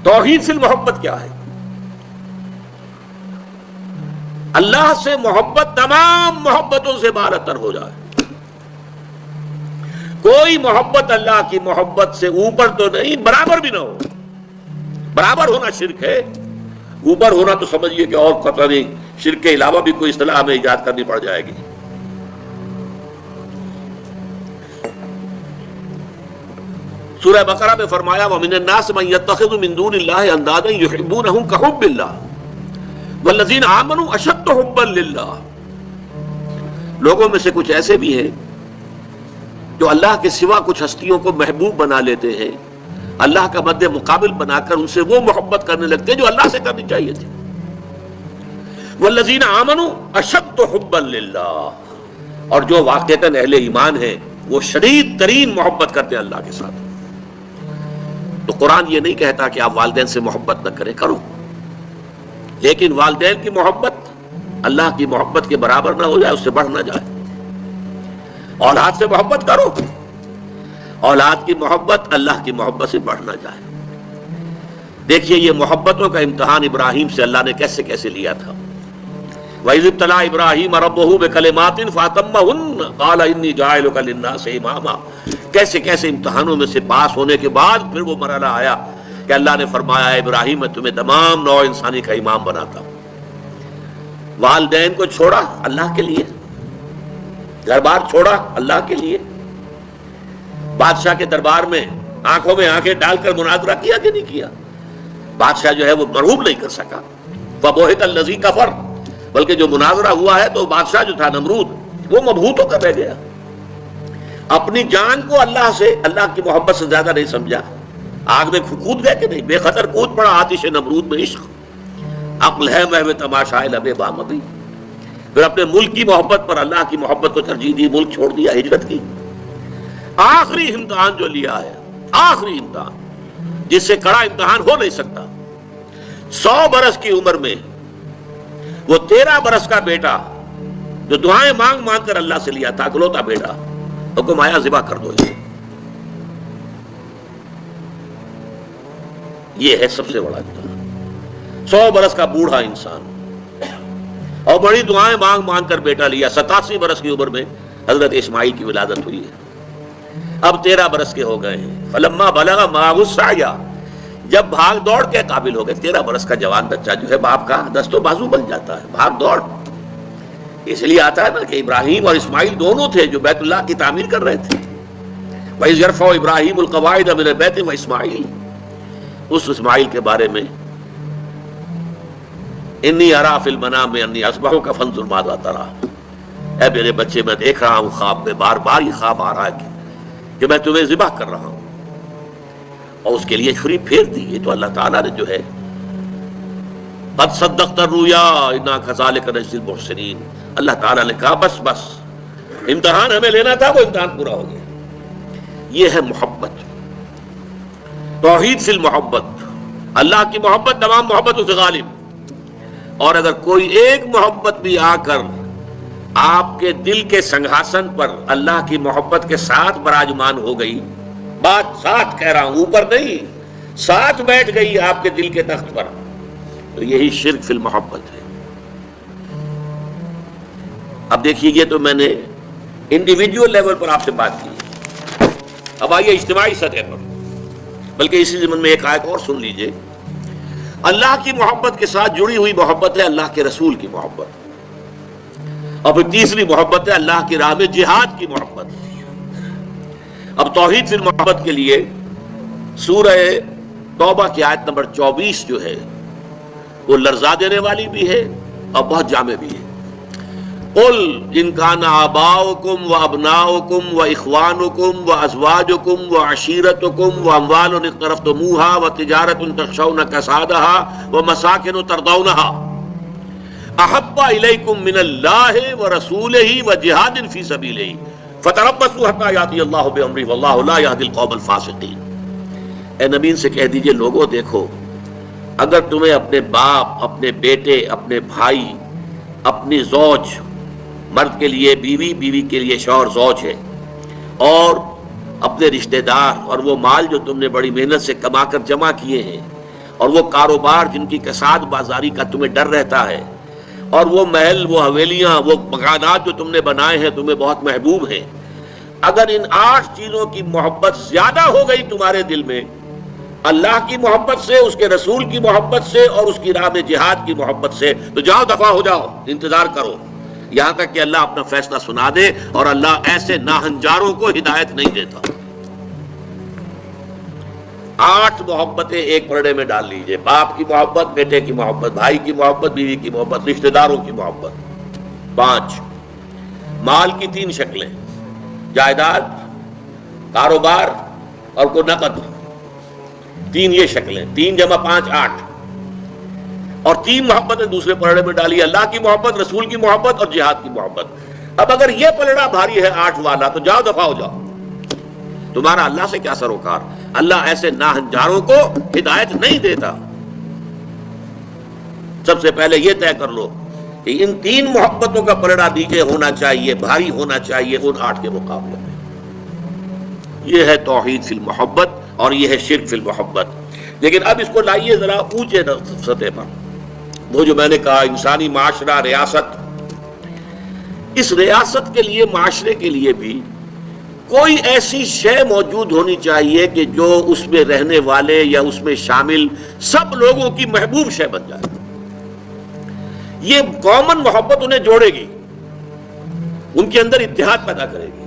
توحید فی المحبت کیا ہے؟ اللہ سے محبت تمام محبتوں سے بالاتر ہو جائے. کوئی محبت اللہ کی محبت سے اوپر تو نہیں، برابر بھی نہ ہو. برابر ہونا شرک ہے، اوپر ہونا تو سمجھیے کہ اور پتہ نہیں شرک کے علاوہ بھی کوئی اصطلاح ہمیں ایجاد کرنی پڑ جائے گی. سورہ بقرہ میں فرمایا وَمِنَ النَّاسِ مَن يَتَّخِذُ مِن دُونِ اللَّهِ أَندَادًا يُحِبُّونَهُمْ كَحُبِّ اللَّهِ وَالَّذِينَ آمَنُوا أَشَدُّ حُبًّا لِلَّهِ. لوگوں میں سے کچھ ایسے بھی ہیں جو اللہ کے سوا کچھ ہستیوں کو محبوب بنا لیتے ہیں، اللہ کا مد مقابل بنا کر ان سے وہ محبت کرنے لگتے ہیں جو اللہ سے کرنی چاہیے تھی. وَالَّذِينَ آمَنُوا أَشَدُّ حُبًّا لِلَّهِ، اور جو واقعتاً اہل ایمان ہیں وہ شدید ترین محبت کرتے ہیں اللہ کے ساتھ. تو قرآن یہ نہیں کہتا کہ آپ والدین سے محبت نہ کریں، کرو، لیکن والدین کی محبت اللہ کی محبت کے برابر نہ ہو جائے، اس سے بڑھ نہ جائے. اولاد سے محبت کرو، اولاد کی محبت اللہ کی محبت سے بڑھ نہ جائے. دیکھیے یہ محبتوں کا امتحان ابراہیم سے اللہ نے کیسے کیسے لیا تھا. وَإِذِ ابْتَلَىٰ إِبْرَاهِيمَ رَبُّهُ بِكَلِمَاتٍ فَأَتَمَّهُنَّ قَالَ إِنِّي جَاعِلُكَ لِلنَّاسِ إِمَامًا. کیسے کیسے امتحانوں میں سے پاس ہونے کے بعد پھر وہ مرحلہ آیا کہ اللہ نے فرمایا ابراہیم میں تمہیں تمام نوع انسانی کا امام بناتا ہوں. والدین کو چھوڑا اللہ کے لیے، گھر بار چھوڑا اللہ کے لیے، بادشاہ کے دربار میں آنکھوں میں آنکھیں ڈال کر مناظرہ کیا کہ نہیں کیا؟ بادشاہ جو ہے وہ مرغوب نہیں کر سکا. فَبُہِتَ الَّذِي كَفَرَ، بلکہ جو مناظرہ ہوا ہے تو بادشاہ جو تھا نمرود وہ مبہوت ہو کر رہ گیا. اپنی جان کو اللہ سے، اللہ کی محبت سے زیادہ نہیں سمجھا. آگ میں کود گئے کہ نہیں؟ بے خطر کود پڑا آتش نمرود میں عشق. عقل ہے محو تماشائے لبے بامبی. پھر اپنے ملک کی محبت پر اللہ کی محبت کو ترجیح دی، ملک چھوڑ دیا، ہجرت کی. آخری امتحان جو لیا ہے، آخری امتحان جس سے کڑا امتحان ہو نہیں سکتا. 100 برس کی عمر میں وہ 13 برس کا بیٹا جو دعائیں مانگ مانگ کر اللہ سے لیا تھا، اکلوتا بیٹا، حکم آیا ذبح کر دو. یہ ہے سب سے بڑا امتحان. 100 برس کا بوڑھا انسان اور بڑی دعائیں مانگ مانگ کر بیٹا لیا. 87 برس کی عمر میں حضرت اسماعیل کی ولادت ہوئی ہے. اب 13 برس کے ہو گئے ہیں. فلما بلغ معه السعی، جب بھاگ دوڑ کے قابل ہو گئے. 13 برس کا جوان بچہ جو ہے باپ کا دست و بازو بن جاتا ہے، بھاگ دوڑ. اس لیے آتا ہے نا کہ ابراہیم اور اسماعیل دونوں تھے جو بیت اللہ کی تعمیر کر رہے تھے. وَإِذْ يَرْفَعُ إِبْرَاهِيمُ الْقَوَاعِدَ مِنَ الْبَيْتِ وَإِسْمَاعِيلُ، اس اسماعیل کے بارے میں انی ارا فی المنام انی اصبحک فانظر ماذا تری. اے میرے بچے میں دیکھ رہا ہوں خواب میں، بار بار یہ خواب آ رہا ہے کہ میں تمہیں ذبح کر رہا ہوں. اور اس کے لیے چھری پھیر دی. یہ تو اللہ تعالیٰ نے جو ہے قد صدقت الرؤیا انا کذالک نجزی المحسنین، اللہ تعالیٰ نے کہا بس بس، امتحان ہمیں لینا تھا، وہ امتحان پورا ہو گیا. یہ ہے محبت، توحید فی المحبت. اللہ کی محبت تمام محبتوں سے غالب. اور اگر کوئی ایک محبت بھی آ کر آپ کے دل کے سنگھاسن پر اللہ کی محبت کے ساتھ براجمان ہو گئی، بات ساتھ کہہ رہا ہوں، اوپر نہیں، ساتھ بیٹھ گئی آپ کے دل کے تخت پر، تو یہی شرک فی المحبت ہے. اب دیکھیے یہ تو میں نے انڈیویجول لیول پر آپ سے بات کی. اب آئیے اجتماعی سطح پر، بلکہ اسی ضمن میں ایک آیت اور سن لیجئے. اللہ کی محبت کے ساتھ جڑی ہوئی محبت ہے اللہ کے رسول کی محبت، اور پھر تیسری محبت ہے اللہ کی راہ میں جہاد کی محبت. اب توحید فی المحبت کے لیے سورہ توبہ کی آیت نمبر 24 جو ہے وہ لرزا دینے والی بھی ہے اور بہت جامع بھی ہے. قل ان کان آباؤکم وابناؤکم واخوانکم وازواجکم وعشیرتکم واموال اقترفتموها وتجارۃ تخشون کسادها ومساکن ترضونها احب الیکم من اللہ ورسولہ وجہاد فی سبیلہ فتربصوا حتی یاتی اللہ بامرہ واللہ لا یہدی القوم الفاسقین. اے نبی ان سے کہہ دیجئے لوگوں دیکھو، اگر تمہیں اپنے باپ، اپنے بیٹے، اپنے بھائی، اپنی زوج، مرد کے لیے بیوی، بیوی کے لیے شوہر زوج ہے، اور اپنے رشتہ دار اور وہ مال جو تم نے بڑی محنت سے کما کر جمع کیے ہیں، اور وہ کاروبار جن کی کساد بازاری کا تمہیں ڈر رہتا ہے، اور وہ محل، وہ حویلیاں، وہ مکانات جو تم نے بنائے ہیں تمہیں بہت محبوب ہیں، اگر ان 8 چیزوں کی محبت زیادہ ہو گئی تمہارے دل میں، اللہ کی محبت سے، اس کے رسول کی محبت سے، اور اس کی راہ میں جہاد کی محبت سے، تو جاؤ دفع ہو جاؤ، انتظار کرو یہاں تک کہ اللہ اپنا فیصلہ سنا دے. اور اللہ ایسے ناہنجاروں کو ہدایت نہیں دیتا. 8 محبتیں ایک پرڑے میں ڈال لیجئے: باپ کی محبت، بیٹے کی محبت، بھائی کی محبت، بیوی کی محبت، رشتہ داروں کی محبت. 5 مال کی 3 شکلیں: جائیداد، کاروبار اور کوئی نقد. 3 یہ شکلیں، 3 جمع 5 8. اور 3 محبتیں دوسرے پلڑے میں ڈالی: اللہ کی محبت، رسول کی محبت اور جہاد کی محبت. اب اگر یہ پلڑا بھاری ہے 8 والا تو جاؤ دفع ہو جاؤ. تمہارا اللہ سے کیا سروکار؟ اللہ ایسے ناہنجاروں کو ہدایت نہیں دیتا. سب سے پہلے یہ طے کر لو کہ ان 3 محبتوں کا پلڑا نیچے ہونا چاہیے، بھاری ہونا چاہیے ان 8 کے مقابلے میں. یہ ہے توحید فی المحبت اور یہ ہے شرک فی المحبت. لیکن اب اس کو لائیے ذرا اونچے سطح پر. وہ جو میں نے کہا انسانی معاشرہ، ریاست، اس ریاست کے لیے، معاشرے کے لیے بھی کوئی ایسی شے موجود ہونی چاہیے کہ جو اس میں رہنے والے یا اس میں شامل سب لوگوں کی محبوب شے بن جائے. یہ کامن محبت انہیں جوڑے گی، ان کے اندر اتحاد پیدا کرے گی.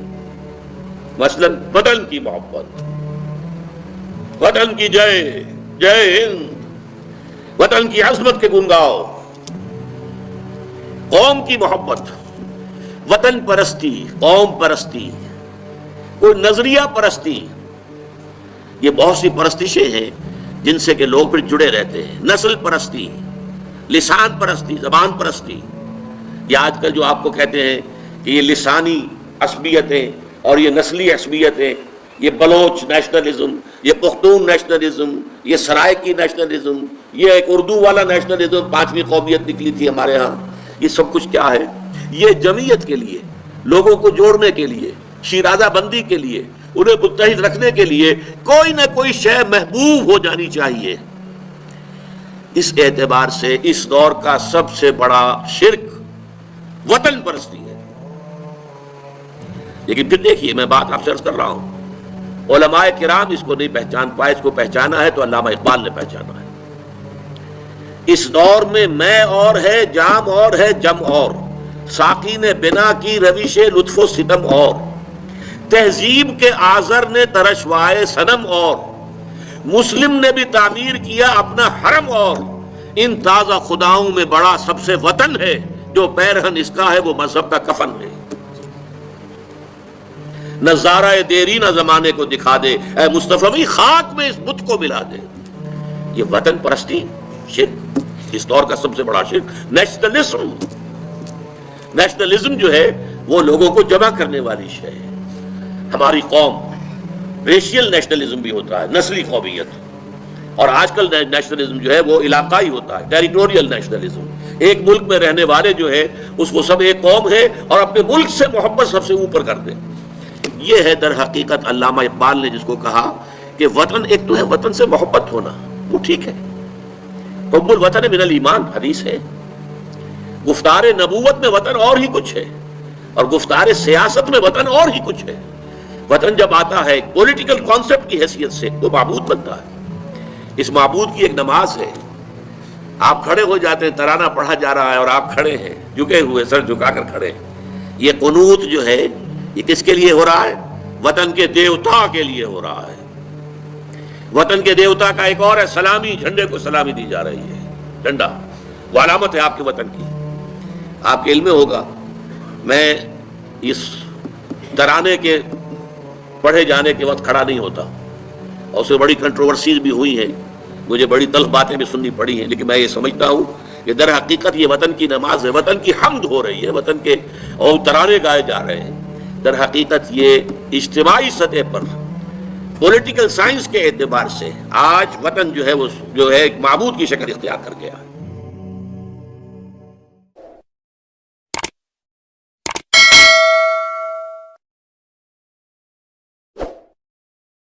مثلا وطن کی محبت، وطن کی جے جے ہند، وطن کی عظمت کے گن گاؤ. قوم کی محبت، وطن پرستی، قوم پرستی، کوئی نظریہ پرستی. یہ بہت سی پرستشیں ہیں جن سے کہ لوگ پھر جڑے رہتے ہیں. نسل پرستی، لسان پرستی، زبان پرستی. یہ آج کل جو آپ کو کہتے ہیں کہ یہ لسانی عصبیتیں اور یہ نسلی عصبیتیں، یہ بلوچ نیشنلزم، یہ پختون نیشنلزم، یہ سرائکی نیشنلزم، یہ ایک اردو والا نیشنلزم، 5ویں قومیت نکلی تھی ہمارے ہاں. یہ سب کچھ کیا ہے؟ یہ جمعیت کے لیے، لوگوں کو جوڑنے کے لیے، شیرازہ بندی کے لیے، انہیں متحد رکھنے کے لیے کوئی نہ کوئی شے محبوب ہو جانی چاہیے. اس اعتبار سے اس دور کا سب سے بڑا شرک وطن پرستی ہے. لیکن پھر دیکھیے، میں بات آپ سے عرض کر رہا ہوں، علماء کرام اس کو نہیں پہچان پائے. اس کو پہچانا ہے تو علامہ اقبال نے پہچانا ہے. اس دور میں میں اور ہے، جام اور ہے، جم اور، ساقی نے بنا کی روش لطف و ستم اور، تہذیب کے آذر نے ترشوائے صنم اور، مسلم نے بھی تعمیر کیا اپنا حرم اور، ان تازہ خداؤں میں بڑا سب سے وطن ہے، جو پیرہن اس کا ہے وہ مذہب کا کفن ہے. نظارہ دیری نہ زمانے کو دکھا دے، اے مصطفی خاک میں اس بت کو ملا دے. یہ وطن پرستی شرک، اس دور کا سب سے بڑا شرک. نیشنلزم، نیشنلزم جو ہے وہ لوگوں کو جمع کرنے والی شے ہے. ہماری قوم، ریشیل نیشنلزم بھی ہوتا ہے، نسلی قومیت. اور آج کل نیشنلزم جو ہے وہ علاقائی ہوتا ہے، ٹیریٹوریل نیشنلزم. ایک ملک میں رہنے والے جو ہے اس کو سب ایک قوم ہے اور اپنے ملک سے محبت سب سے اوپر کر دے. یہ ہے در حقیقت علامہ اقبال نے جس کو کہا کہ وطن ایک تو ہے وطن سے محبت ہونا، وہ ٹھیک ہے، حب الوطن من الایمان حدیث ہے. گفتار نبوت میں وطن اور ہی کچھ ہے، اور گفتار سیاست میں وطن اور ہی کچھ ہے. وطن جب آتا ہے ایک پولیٹیکل کانسیپٹ کی حیثیت سے تو معبود بنتا ہے. اس معبود کی ایک نماز ہے. آپ کھڑے ہو جاتے ہیں، ترانہ پڑھا جا رہا ہے اور آپ کھڑے ہیں، جھکے ہوئے، سر جھکا کر کھڑے ہیں. یہ قنوت جو ہے یہ کس کے لیے ہو رہا ہے؟ وطن کے دیوتا کے لیے ہو رہا ہے. وطن کے دیوتا کا ایک اور ہے سلامی، جھنڈے کو سلامی دی جا رہی ہے. جھنڈا وہ علامت ہے آپ کے وطن کی. آپ کے علم میں ہوگا، میں اس ترانے کے پڑھے جانے کے وقت کھڑا نہیں ہوتا، اور اسے بڑی کنٹروورسیز بھی ہوئی ہیں، مجھے بڑی تلخ باتیں بھی سننی پڑی ہیں، لیکن میں یہ سمجھتا ہوں کہ در حقیقت یہ وطن کی نماز ہے، وطن کی حمد ہو رہی ہے، وطن کے اور ترانے گائے جا رہے ہیں. در حقیقت یہ اجتماعی سطح پر پولیٹیکل سائنس کے اعتبار سے آج وطن جو ہے وہ جو ہے ایک معبود کی شکل اختیار کر گیا.